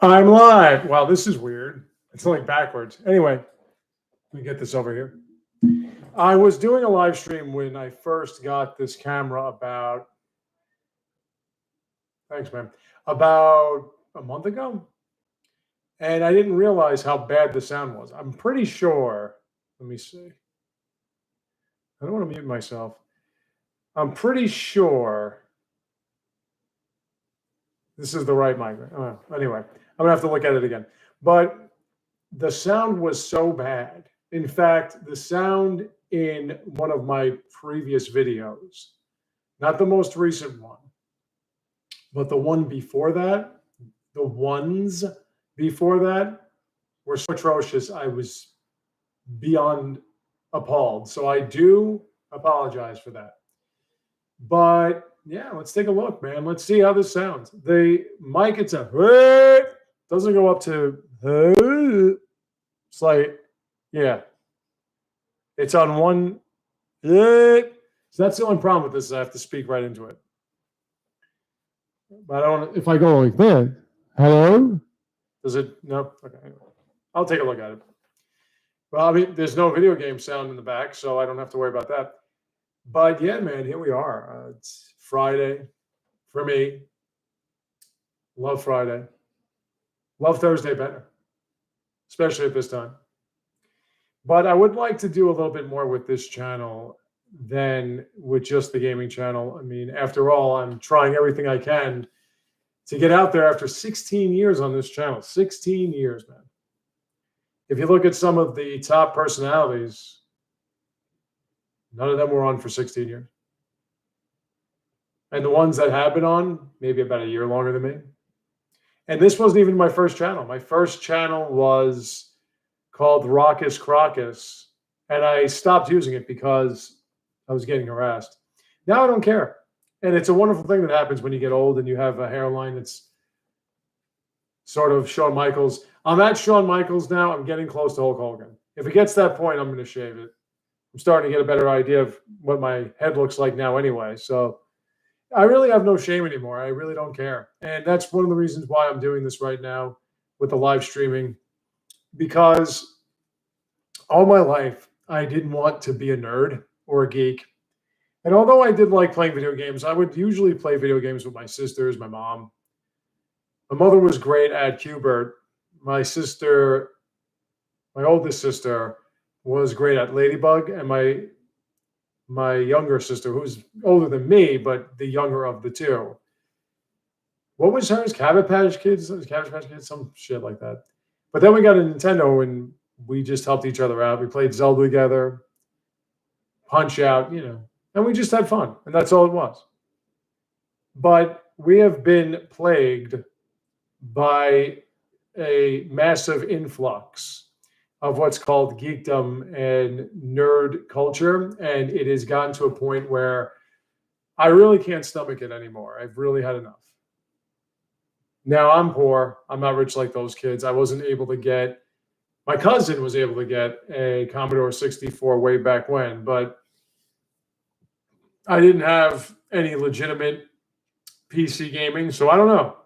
I'm live. Wow, this is weird. It's like backwards. Anyway, let me get this over here. I was doing a live stream when I first got this camera thanks, man, about a month ago. And I didn't realize how bad the sound was. I'm pretty sure, let me see. I don't want to mute myself. I'm pretty sure this is the right mic. Anyway, I'm going to have to look at it again. But the sound was so bad. In fact, the sound in one of my previous videos, not the most recent one, but the one before that, the ones before that were so atrocious, I was beyond appalled. So I do apologize for that. But yeah, let's take a look, man. Let's see how this sounds. The mic, it's doesn't go up to, it's like, yeah. It's on one. So that's the only problem with this is I have to speak right into it. But I don't. If I go like that, hello? Does it? No. Okay. I'll take a look at it. Well, I mean, there's no video game sound in the back, so I don't have to worry about that. But yeah, man, here we are. It's Friday for me. Love Friday. Love Thursday better, especially at this time. But I would like to do a little bit more with this channel than with just the gaming channel. I mean, after all, I'm trying everything I can to get out there after 16 years on this channel. 16 years, man. If you look at some of the top personalities, none of them were on for 16 years. And the ones that have been on, maybe about a year longer than me. And this wasn't even my first channel. My first channel was called Raucous Crocus, and I stopped using it because I was getting harassed. Now I don't care. And it's a wonderful thing that happens when you get old and you have a hairline that's sort of Shawn Michaels. I'm at Shawn Michaels now. I'm getting close to Hulk Hogan. If it gets to that point, I'm going to shave it. I'm starting to get a better idea of what my head looks like now anyway. So I really have no shame anymore. I really don't care. And that's one of the reasons why I'm doing this right now with the live streaming. Because all my life, I didn't want to be a nerd or a geek. And although I did like playing video games, I would usually play video games with my sisters, my mom. My mother was great at Q*bert. My sister, my oldest sister, was great at Ladybug. And my younger sister, who's older than me, but the younger of the two. What was hers? Cabbage Patch Kids? Cabbage Patch Kids? Some shit like that. But then we got a Nintendo and we just helped each other out. We played Zelda together, Punch-Out, and we just had fun. And that's all it was. But we have been plagued by a massive influx of what's called geekdom and nerd culture. And it has gotten to a point where I really can't stomach it anymore. I've really had enough. Now I'm poor. I'm not rich like those kids. I wasn't able to get, my cousin was able to get a Commodore 64 way back when, but I didn't have any legitimate PC gaming. So I don't know.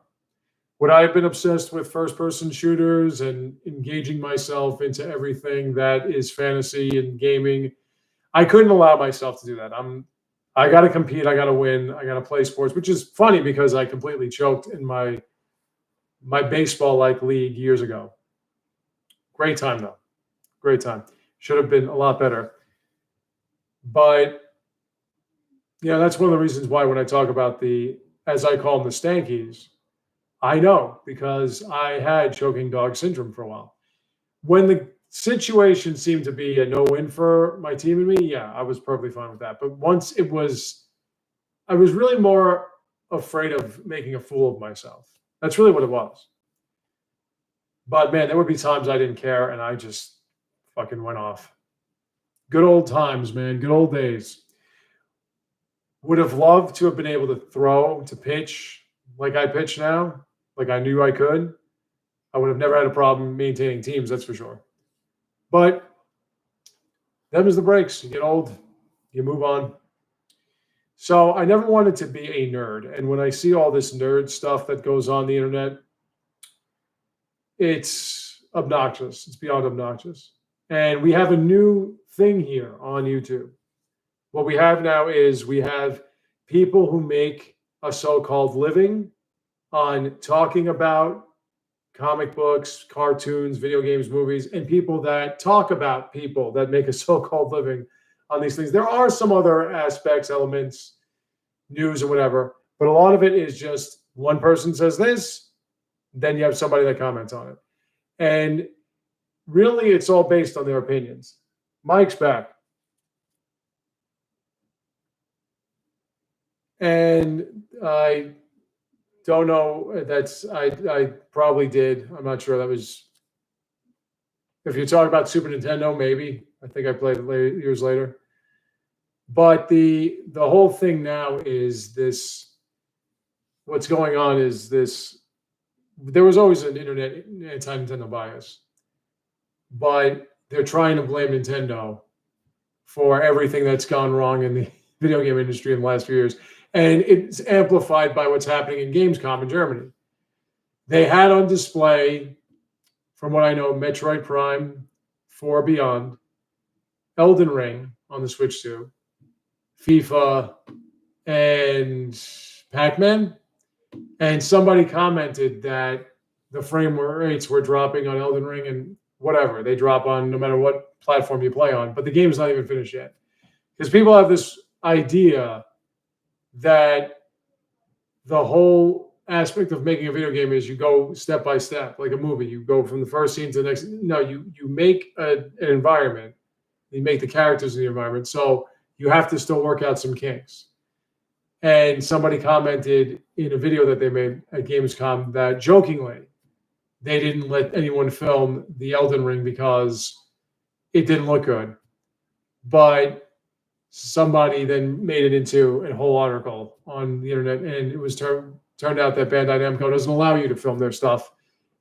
Would I have been obsessed with first-person shooters and engaging myself into everything that is fantasy and gaming? I couldn't allow myself to do that. I got to compete. I got to win. I got to play sports, which is funny because I completely choked in my baseball-like league years ago. Great time, though. Great time. Should have been a lot better. But, that's one of the reasons why when I talk about as I call them, the Styankees, I know because I had choking dog syndrome for a while. When the situation seemed to be a no-win for my team and me, yeah, I was perfectly fine with that. But once I was really more afraid of making a fool of myself. That's really what it was. But man, there would be times I didn't care and I just fucking went off. Good old times, man. Good old days. Would have loved to have been able to pitch like I pitch now, like I knew I could. I would have never had a problem maintaining teams, that's for sure. But them is the breaks. You get old, you move on. So I never wanted to be a nerd. And when I see all this nerd stuff that goes on the internet, it's obnoxious. It's beyond obnoxious. And we have a new thing here on YouTube. What we have now is we have people who make a so-called living on talking about comic books, cartoons, video games, movies, and people that talk about people that make a so-called living on these things. There are some other aspects, elements, news or whatever, but a lot of it is just one person says this, then you have somebody that comments on it. And really, it's all based on their opinions. Mike's back. And I don't know. I probably did. I'm not sure. That was, if you're talking about Super Nintendo, maybe. I think I played it years later. But the whole thing now is this. What's going on is this. There was always an internet anti-Nintendo bias, but they're trying to blame Nintendo for everything that's gone wrong in the video game industry in the last few years. And it's amplified by what's happening in Gamescom in Germany. They had on display, from what I know, Metroid Prime 4 Beyond, Elden Ring on the Switch 2, FIFA, and Pac-Man. And somebody commented that the frame rates were dropping on Elden Ring and whatever. They drop on no matter what platform you play on. But the game's not even finished yet. Because people have this idea that the whole aspect of making a video game is you go step by step, like a movie. You go from the first scene to the next. No, you make an environment. You make the characters in the environment. So you have to still work out some kinks. And somebody commented in a video that they made at Gamescom that jokingly, they didn't let anyone film the Elden Ring because it didn't look good. But somebody then made it into a whole article on the internet, and it was turned out that Bandai Namco doesn't allow you to film their stuff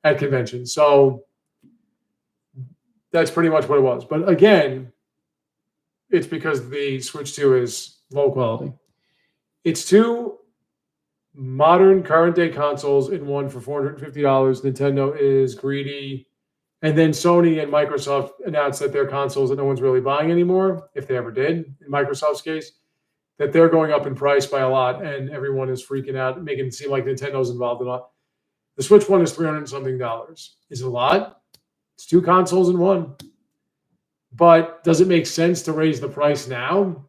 at conventions. So that's pretty much what it was. But again, it's because the Switch 2 is low quality. It's two modern current day consoles in one for $450. Nintendo is greedy. And then Sony and Microsoft announced that their consoles that no one's really buying anymore, if they ever did, in Microsoft's case, that they're going up in price by a lot, and everyone is freaking out, making it seem like Nintendo's involved in a lot. The Switch 1 is $300 and something. Is it a lot? It's two consoles in one. But does it make sense to raise the price now?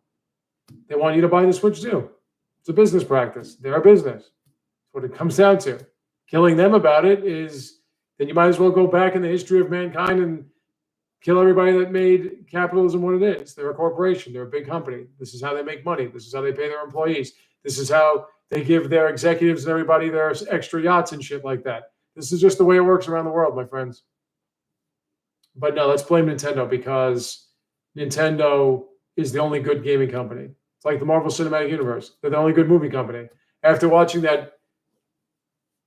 They want you to buy the Switch 2. It's a business practice. They're a business. That's what it comes down to. Killing them about it is, then you might as well go back in the history of mankind and kill everybody that made capitalism what it is. They're a corporation. They're a big company. This is how they make money. This is how they pay their employees. This is how they give their executives and everybody their extra yachts and shit like that. This is just the way it works around the world, my friends. But no, let's blame Nintendo, because Nintendo is the only good gaming company. It's like the Marvel Cinematic Universe. They're the only good movie company. After watching that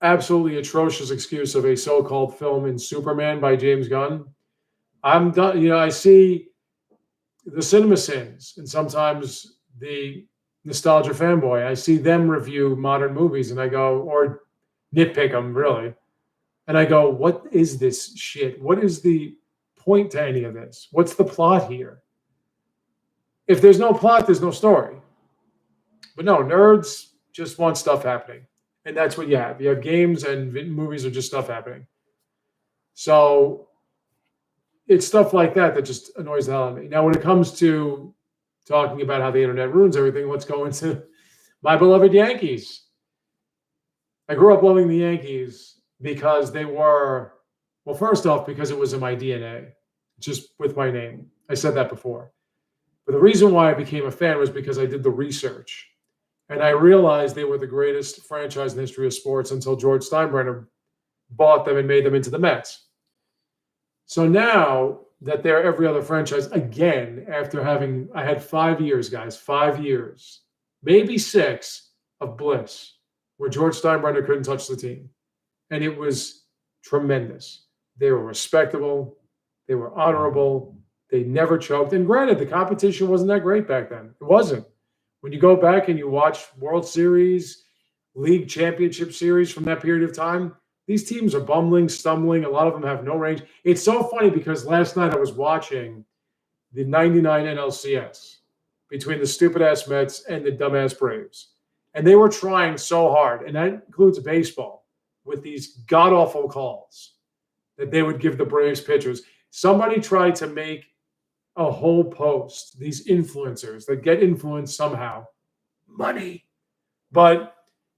absolutely atrocious excuse of a so-called film in Superman by James Gunn, I'm done. You know, I see the cinema sins and sometimes the nostalgia fanboy. I see them review modern movies and I go, or nitpick them really. And I go, what is this shit? What is the point to any of this? What's the plot here? If there's no plot, there's no story. But no, nerds just want stuff happening. And that's what you have. You have games and movies are just stuff happening. So it's stuff like that that just annoys the hell out of me. Now, when it comes to talking about how the internet ruins everything, let's go into my beloved Yankees. I grew up loving the Yankees because they were, well, first off, because it was in my DNA, just with my name. I said that before. But the reason why I became a fan was because I did the research. And I realized they were the greatest franchise in the history of sports until George Steinbrenner bought them and made them into the Mets. So now that they're every other franchise, again, after having, I had 5 years, guys, 5 years, maybe 6 of bliss, where George Steinbrenner couldn't touch the team. And it was tremendous. They were respectable. They were honorable. They never choked. And granted, the competition wasn't that great back then. It wasn't. When you go back and you watch World Series, League Championship Series from that period of time, These teams are bumbling, stumbling. A lot of them have no range. It's so funny because last night I was watching the 99 NLCS between the stupid-ass Mets and the dumbass Braves. And they were trying so hard, and that includes baseball, with these god-awful calls that they would give the Braves pitchers. Somebody tried to make a whole post, these influencers that get influenced somehow, money. But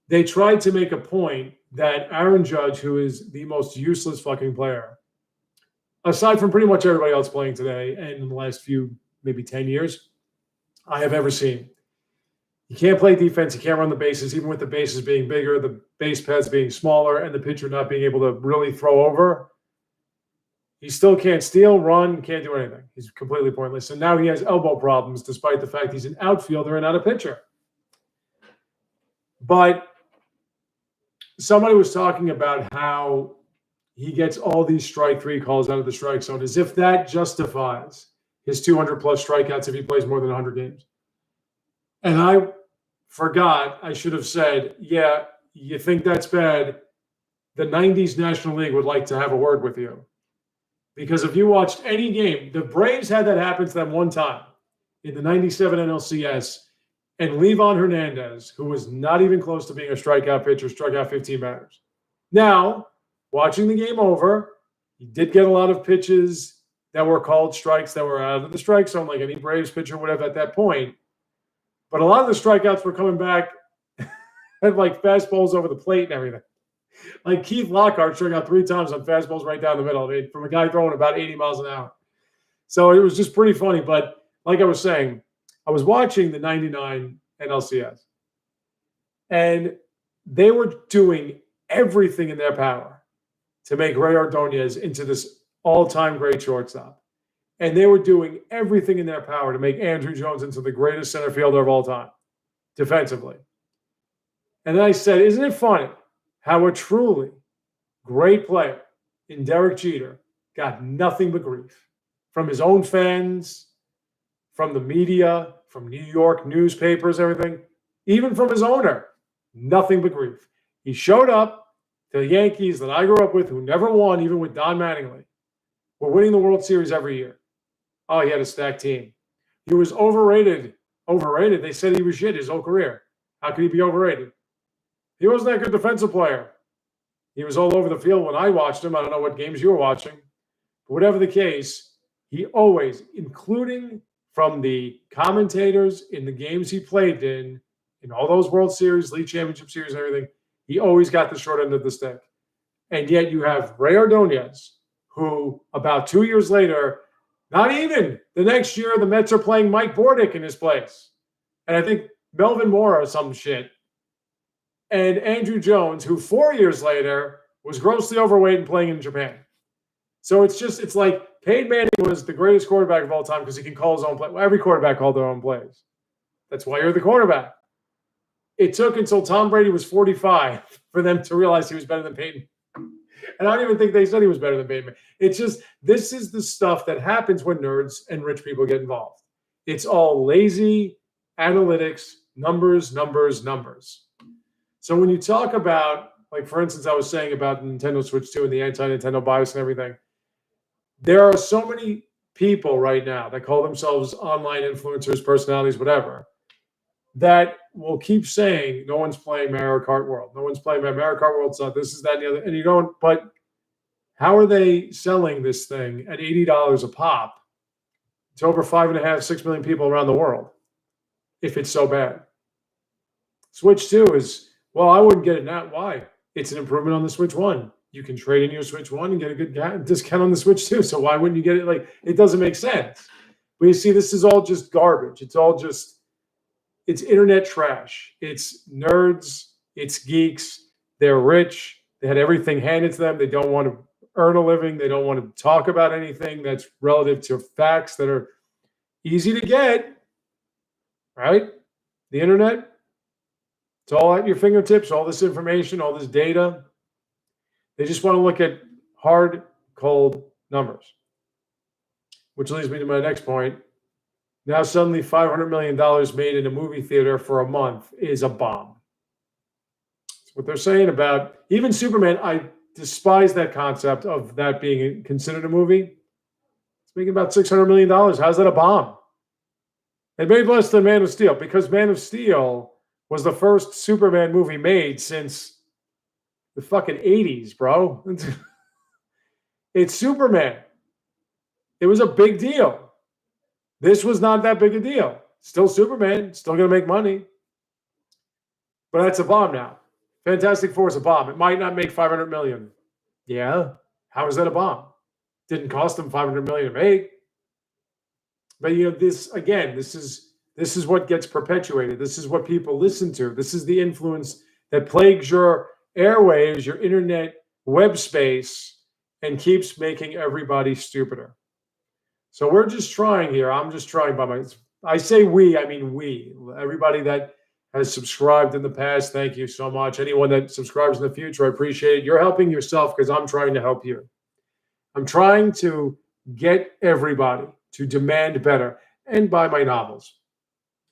they tried to make a point that Aaron Judge, who is the most useless fucking player, aside from pretty much everybody else playing today and in the last few, maybe 10 years, I have ever seen. He can't play defense. He can't run the bases, even with the bases being bigger, the base paths being smaller, and the pitcher not being able to really throw over. He still can't steal, run, can't do anything. He's completely pointless. And now he has elbow problems, despite the fact he's an outfielder and not a pitcher. But somebody was talking about how he gets all these strike three calls out of the strike zone, as if that justifies his 200-plus strikeouts if he plays more than 100 games. And I forgot, I should have said, yeah, you think that's bad? The 90s National League would like to have a word with you. Because if you watched any game, the Braves had that happen to them one time in the 97 NLCS, and Levon Hernandez, who was not even close to being a strikeout pitcher, struck out 15 batters. Now, watching the game over, he did get a lot of pitches that were called strikes that were out of the strike zone, like any Braves pitcher would have at that point. But a lot of the strikeouts were coming back at like fastballs over the plate and everything. Like Keith Lockhart struck out 3 times on fastballs right down the middle. I mean, from a guy throwing about 80 miles an hour. So it was just pretty funny. But like I was saying, I was watching the 99 NLCS, and they were doing everything in their power to make Ray Ordonez into this all-time great shortstop. And they were doing everything in their power to make Andrew Jones into the greatest center fielder of all time, defensively. And then I said, isn't it funny how a truly great player in Derek Jeter got nothing but grief from his own fans, from the media, from New York newspapers, everything, even from his owner, nothing but grief. He showed up to the Yankees that I grew up with, who never won, even with Don Mattingly, were winning the World Series every year. Oh, he had a stacked team. He was overrated. Overrated. They said he was shit his whole career. How could he be overrated? He wasn't that good defensive player. He was all over the field when I watched him. I don't know what games you were watching. But whatever the case, he always, including from the commentators in the games he played in all those World Series, League Championship Series, and everything, he always got the short end of the stick. And yet you have Ray Ordonez, who about 2 years later, not even the next year, the Mets are playing Mike Bordick in his place. And I think Melvin Moore or some shit. And Andrew Jones, who 4 years later was grossly overweight and playing in Japan. So it's like Peyton Manning was the greatest quarterback of all time because he can call his own play. Well, every quarterback called their own plays. That's why you're the quarterback. It took until Tom Brady was 45 for them to realize he was better than Peyton. And I don't even think they said he was better than Peyton. It's just, this is the stuff that happens when nerds and rich people get involved. It's all lazy analytics, numbers. So when you talk about, like, for instance, I was saying about Nintendo Switch 2 and the anti-Nintendo bias and everything, there are so many people right now that call themselves online influencers, personalities, whatever, that will keep saying, no one's playing Mario Kart World. No one's playing Mario Kart World. So this is that and the other. And you go, but how are they selling this thing at $80 a pop to over 5.5, 6 million people around the world if it's so bad? Switch 2 is, well, I wouldn't get it now. Why? It's an improvement on the Switch 1. You can trade in your Switch 1 and get a good discount on the Switch 2. So why wouldn't you get it? Like, it doesn't make sense. But you see, this is all just garbage. It's all just, it's internet trash. It's nerds. It's geeks. They're rich. They had everything handed to them. They don't want to earn a living. They don't want to talk about anything that's relative to facts that are easy to get, right? The internet, it's all at your fingertips, all this information, all this data. They just want to look at hard, cold numbers, which leads me to my next point. Now suddenly $500 million made in a movie theater for a month is a bomb. That's what they're saying about even Superman. despise that concept of that being considered a movie. It's making about $600 million. How's that a bomb? It made less than Man of Steel because Man of Steel was the first Superman movie made since the fucking 80s, bro. It's Superman. It was a big deal. This was not that big a deal. Still Superman, still going to make money. But that's a bomb now. Fantastic Four is a bomb. It might not make $500 million. Yeah. How is that a bomb? Didn't cost them $500 million to make. But this again, this is what gets perpetuated. This is what people listen to. This is the influence that plagues your airwaves, your internet web space, and keeps making everybody stupider. So we're just trying here. I'm just trying by my. I say we. I mean we. Everybody that has subscribed in the past, thank you so much. Anyone that subscribes in the future, I appreciate it. You're helping yourself because I'm trying to help you. I'm trying to get everybody to demand better and buy my novels.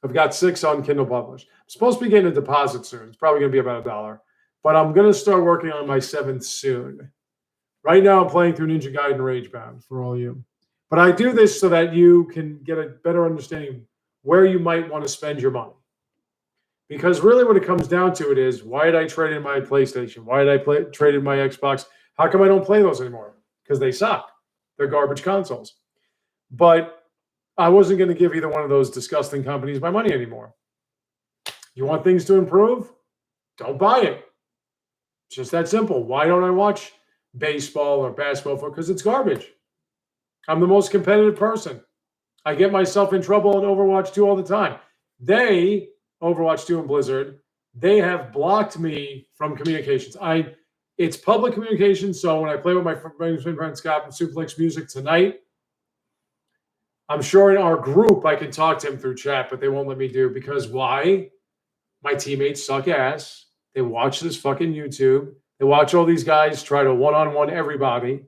I've got 6 on Kindle published. I'm supposed to be getting a deposit soon. It's probably going to be about $1, but I'm going to start working on my 7th soon. Right now, I'm playing through Ninja Gaiden Ragebound for all you. But I do this so that you can get a better understanding where you might want to spend your money. Because really what it comes down to it is, why did I trade in my PlayStation? Why did I trade in my Xbox? How come I don't play those anymore? Because they suck. They're garbage consoles. But I wasn't going to give either one of those disgusting companies my money anymore. You want things to improve? Don't buy it. It's just that simple. Why don't I watch baseball or basketball? Because it's garbage. I'm the most competitive person. I get myself in trouble in Overwatch 2 all the time. Overwatch 2 and Blizzard, they have blocked me from communications. It's public communication, so when I play with my friend Scott from Suplex Music tonight, I'm sure in our group I can talk to him through chat, but they won't let me do because why? My teammates suck ass. They watch this fucking YouTube. They watch all these guys try to one-on-one everybody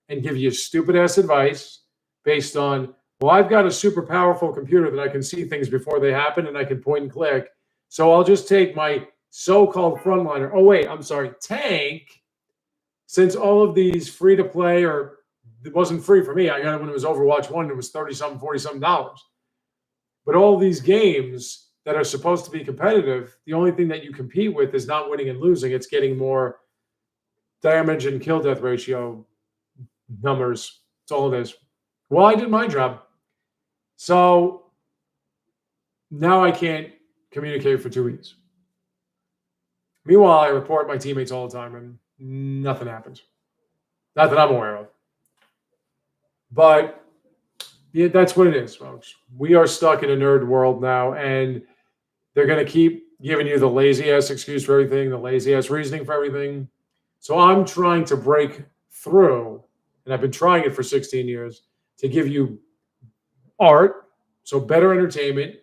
and give you stupid-ass advice based on, well, I've got a super powerful computer that I can see things before they happen and I can point and click. So I'll just take my so-called frontliner. Oh, wait, I'm sorry, tank. Since all of these free-to-play, or it wasn't free for me. I got it when it was Overwatch 1. It was $30-something, $40-something. But all these games that are supposed to be competitive, the only thing that you compete with is not winning and losing. It's getting more damage and kill death ratio numbers. That's all it is. Well, I did my job. So now I can't communicate for 2 weeks. Meanwhile, I report my teammates all the time and nothing happens. Not that I'm aware of. But yeah, that's what it is, folks. We are stuck in a nerd world now, and they're going to keep giving you the lazy-ass excuse for everything, the lazy-ass reasoning for everything. So I'm trying to break through, and I've been trying it for 16 years, to give you art, so better entertainment,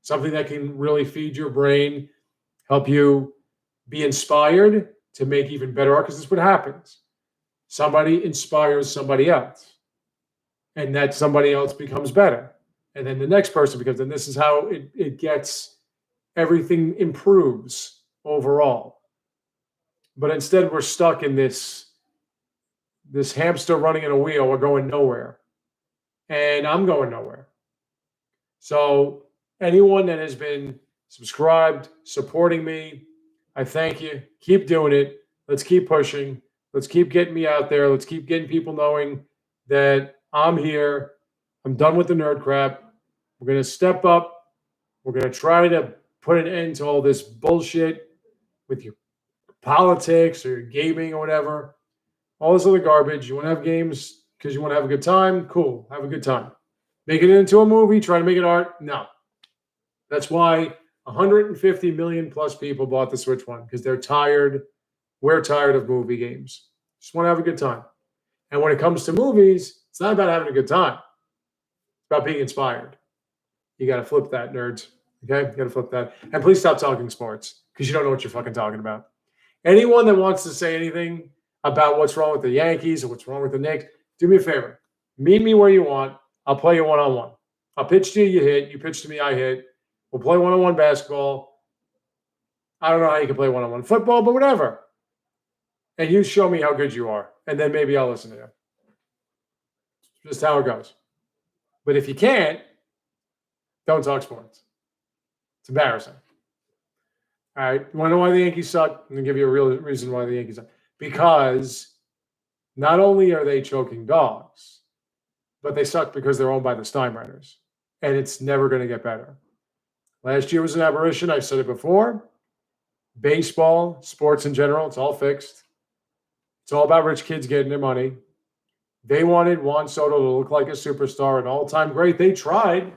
something that can really feed your brain, help you be inspired to make even better art, because this is what happens. Somebody inspires somebody else, and that somebody else becomes better. And then the next person becomes, and this is how it gets, everything improves overall. But instead, we're stuck in this hamster running in a wheel. We're going nowhere. And I'm going nowhere. So anyone that has been subscribed, supporting me, I thank you. Keep doing it. Let's keep pushing. Let's keep getting me out there. Let's keep getting people knowing that I'm here. I'm done with the nerd crap. We're going to step up. We're going to try to put an end to all this bullshit with your politics or your gaming or whatever. All this other garbage. You want to have games because you want to have a good time? Cool. Have a good time. Make it into a movie. Try to make it art? No. That's why 150 million plus people bought the Switch One, because they're tired. We're tired of movie games. Just want to have a good time. And when it comes to movies, it's not about having a good time. It's about being inspired. You got to flip that, nerds. Okay? You got to flip that. And please stop talking sports, because you don't know what you're fucking talking about. Anyone that wants to say anything about what's wrong with the Yankees or what's wrong with the Knicks, do me a favor. Meet me where you want. I'll play you one-on-one. I'll pitch to you, you hit. You pitch to me, I hit. We'll play one-on-one basketball. I don't know how you can play one-on-one football, but whatever. and you show me how good you are, and then maybe I'll listen to you. Just how it goes. But if you can't, don't talk sports. It's embarrassing. All right. You want to know why the Yankees suck? I'm going to give you a real reason why the Yankees suck. Because not only are they choking dogs, but they suck because they're owned by the Steinbrenners. And it's never going to get better. Last year was an aberration. I've said it before. Baseball, sports in general, it's all fixed. It's all about rich kids getting their money. They wanted Juan Soto to look like a superstar, an all-time great. They tried.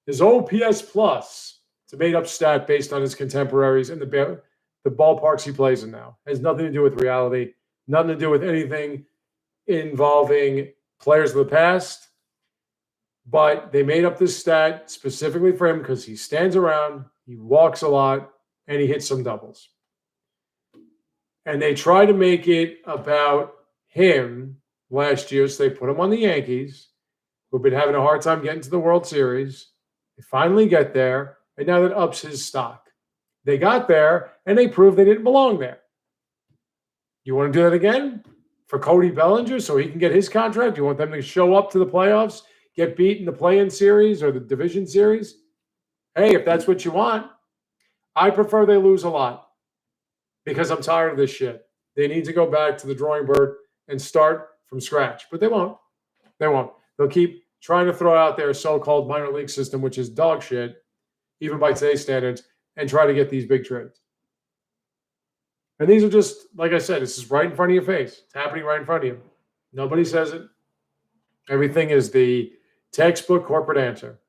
His OPS plus, it's a made-up stat based on his contemporaries and the ballparks he plays in now. It has nothing to do with reality, nothing to do with anything involving players of the past. But they made up this stat specifically for him because he stands around, he walks a lot, and he hits some doubles. And they try to make it about him last year, so they put him on the Yankees, who've been having a hard time getting to the World Series. They finally get there, and now that ups his stock. They got there, and they proved they didn't belong there. You want to do that again for Cody Bellinger so he can get his contract? You want them to show up to the playoffs, get beat in the play-in series or the division series? Hey, if that's what you want, I prefer they lose a lot because I'm tired of this shit. They need to go back to the drawing board and start from scratch, but they won't. They won't. They'll keep trying to throw out their so-called minor league system, which is dog shit, even by today's standards, and try to get these big trades. And these are just, like I said, this is right in front of your face. It's happening right in front of you. Nobody says it. Everything is the textbook corporate answer.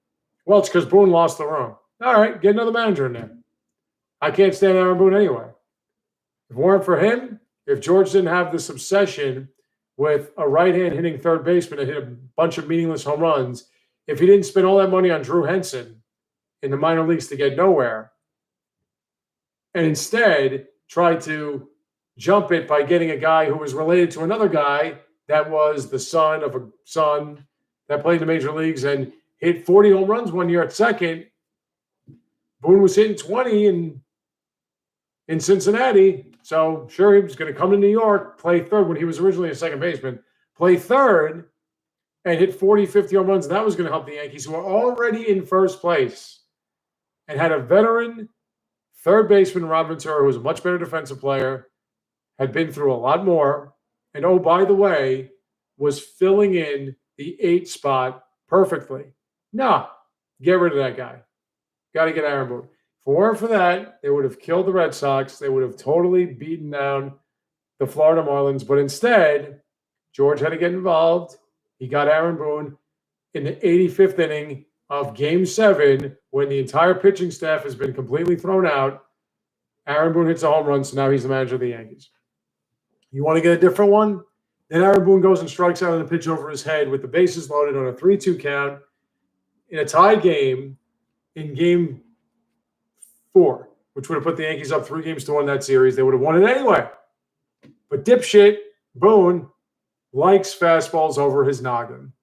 Well, it's because Boone lost the room. All right, get another manager in there. I can't stand Aaron Boone anyway. If it weren't for him, if George didn't have this obsession with a right-hand hitting third baseman that hit a bunch of meaningless home runs, if he didn't spend all that money on Drew Henson in the minor leagues to get nowhere, and instead tried to jump it by getting a guy who was related to another guy that was the son of a son that played in the major leagues and hit 40 home runs one year at second. Boone was hitting 20 in Cincinnati. So sure, he was going to come to New York, play third when he was originally a second baseman, play third and hit 40, 50 home runs. And that was going to help the Yankees, who were already in first place and had a veteran third baseman, Rob Ventura, who was a much better defensive player, had been through a lot more. And oh, by the way, was filling in the 8 spot perfectly. No, get rid of that guy. Got to get Aaron Boone. If it weren't for that, they would have killed the Red Sox. They would have totally beaten down the Florida Marlins. But instead, George had to get involved. He got Aaron Boone in the 85th inning of Game 7 when the entire pitching staff has been completely thrown out. Aaron Boone hits a home run, so now he's the manager of the Yankees. You want to get a different one? Then Aaron Boone goes and strikes out on a pitch over his head with the bases loaded on a 3-2 count in a tie game in Game 4, which would have put the Yankees up 3-1 that series. They would have won it anyway. But dipshit Boone likes fastballs over his noggin.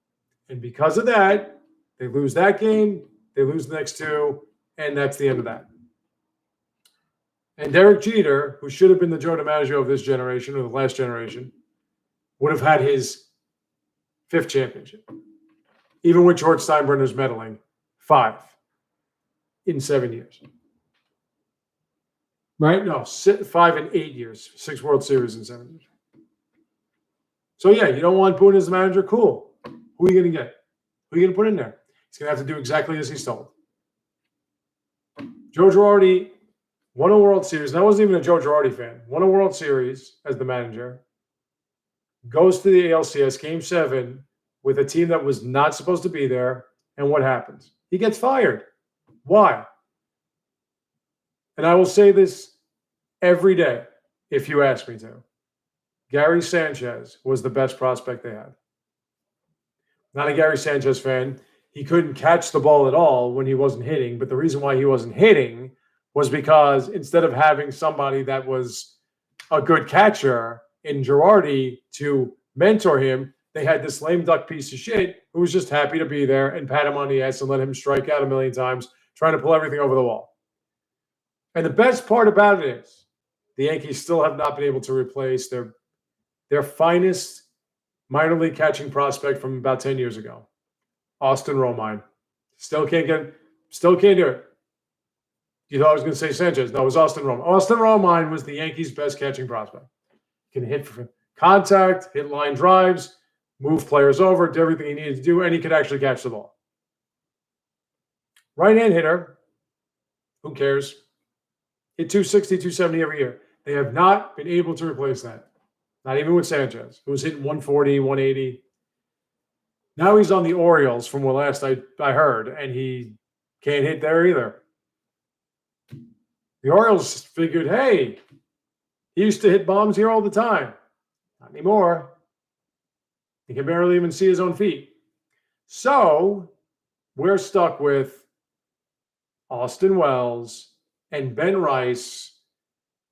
And because of that, they lose that game, they lose the next 2, and that's the end of that. And Derek Jeter, who should have been the Joe DiMaggio of this generation or the last generation, would have had his 5th championship. Even with George Steinbrenner's meddling, 5 in 7 years. Right? No, 5 in 8 years. 6 World Series in 7 years. So, yeah, you don't want Boone as the manager? Cool. Who are you going to get? Who are you going to put in there? He's going to have to do exactly as he's told. Joe Girardi won a World Series, and I wasn't even a Joe Girardi fan. Won a World Series as the manager. Goes to the ALCS Game 7 with a team that was not supposed to be there. And what happens? He gets fired. Why? And I will say this every day if you ask me to. Gary Sanchez was the best prospect they had. Not a Gary Sanchez fan. He couldn't catch the ball at all when he wasn't hitting. But the reason why he wasn't hitting was because instead of having somebody that was a good catcher in Girardi to mentor him, they had this lame duck piece of shit who was just happy to be there and pat him on the ass and let him strike out a million times, trying to pull everything over the wall. And the best part about it is the Yankees still have not been able to replace their finest minor league catching prospect from about 10 years ago, Austin Romine. Still can't do it. You thought I was going to say Sanchez. No, it was Austin Romine. Austin Romine was the Yankees' best catching prospect. Can hit for contact, hit line drives, move players over, do everything he needed to do, and he could actually catch the ball. Right-hand hitter, who cares? Hit 260, 270 every year. They have not been able to replace that. Not even with Sanchez, who was hitting 140, 180. Now he's on the Orioles from what last I heard, and he can't hit there either. The Orioles figured, hey, he used to hit bombs here all the time. Not anymore. He can barely even see his own feet. So we're stuck with Austin Wells and Ben Rice,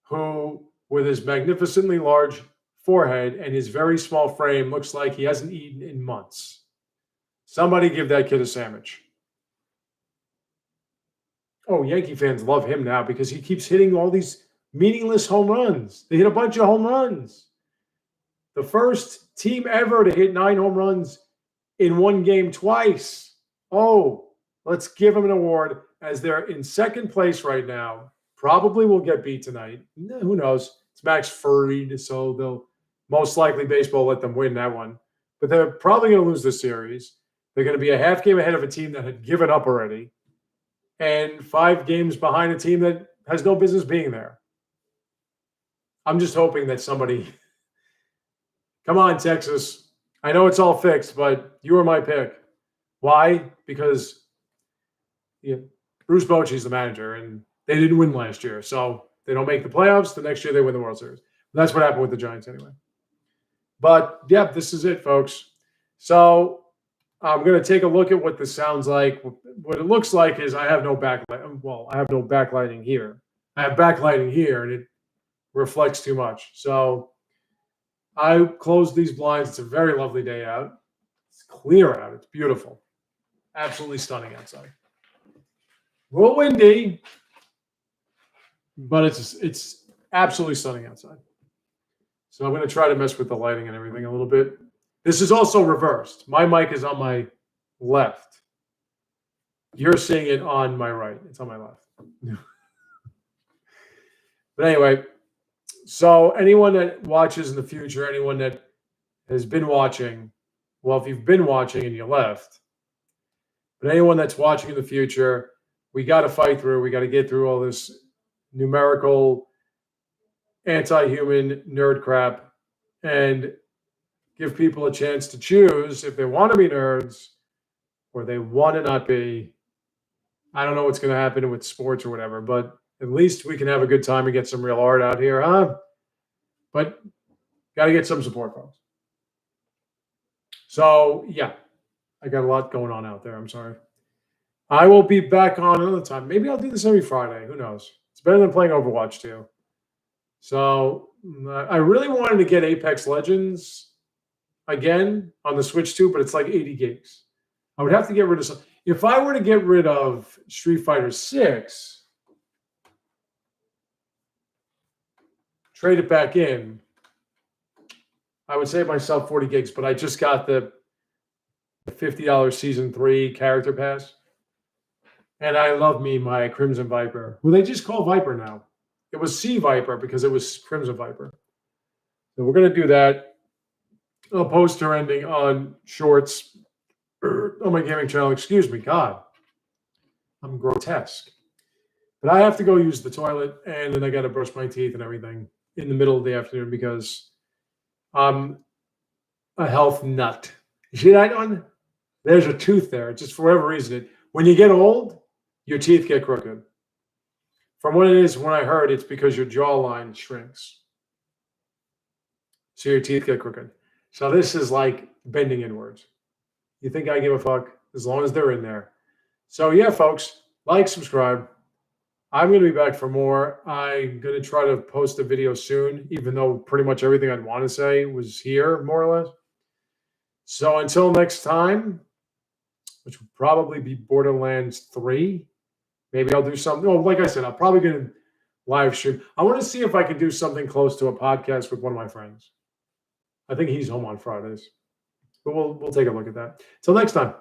who, with his magnificently large forehead and his very small frame, looks like he hasn't eaten in months. Somebody give that kid a sandwich. Oh, Yankee fans love him now because he keeps hitting all these meaningless home runs. They hit a bunch of home runs. The first team ever to hit 9 home runs in one game twice. Oh, let's give them an award as they're in second place right now. Probably will get beat tonight. Who knows? It's Max Fried, so they'll most likely baseball let them win that one. But they're probably going to lose this series. They're going to be a half game ahead of a team that had given up already and 5 games behind a team that has no business being there. I'm just hoping that somebody – come on, Texas. I know it's all fixed, but you were my pick. Why? Because Bruce Bochy's the manager, and they didn't win last year. So they don't make the playoffs. The next year they win the World Series. That's what happened with the Giants anyway. But, yeah, this is it, folks. So I'm going to take a look at what this sounds like. What it looks like is I have no backlight. Well, I have no backlighting here. I have backlighting here, and it reflects too much. So I closed these blinds. It's a very lovely day out. It's clear out. It's beautiful. Absolutely stunning outside. A little windy, but it's absolutely stunning outside. So I'm going to try to mess with the lighting and everything a little bit. This is also reversed. My mic is on my left. You're seeing it on my right. It's on my left. But anyway, so anyone that watches in the future, anyone that has been watching, well, if you've been watching and you left, but anyone that's watching in the future, we got to fight through. We got to get through all this numerical, anti-human nerd crap and give people a chance to choose if they want to be nerds or they want to not be. I don't know what's going to happen with sports or whatever, but at least we can have a good time and get some real art out here, huh? But got to get some support, folks. So, yeah, I got a lot going on out there. I'm sorry. I will be back on another time. Maybe I'll do this every Friday. Who knows? It's better than playing Overwatch, too. So, I really wanted to get Apex Legends again on the Switch, too, but it's like 80 gigs. I would have to get rid of some. If I were to get rid of Street Fighter 6, trade it back in, I would save myself 40 gigs, but I just got the $50 Season 3 character pass. And I love me my Crimson Viper, who they just call Viper now. It was Sea Viper because it was Crimson Viper. So we're going to do that. I'll post her ending on Shorts on my gaming channel. Excuse me, God. I'm grotesque. But I have to go use the toilet, and then I got to brush my teeth and everything in the middle of the afternoon because I'm a health nut. You see that one? There's a tooth there. Just for whatever reason, when you get old, your teeth get crooked. From what it is, when I heard, it's because your jawline shrinks. So your teeth get crooked. So this is like bending inwards. You think I give a fuck? As long as they're in there. So yeah, folks, like, subscribe. I'm going to be back for more. I'm going to try to post a video soon, even though pretty much everything I'd want to say was here, more or less. So until next time, which will probably be Borderlands 3, maybe I'll do something. Oh, like I said, I'm probably going to live stream. I want to see if I can do something close to a podcast with one of my friends. I think he's home on Fridays, but we'll take a look at that. Till next time.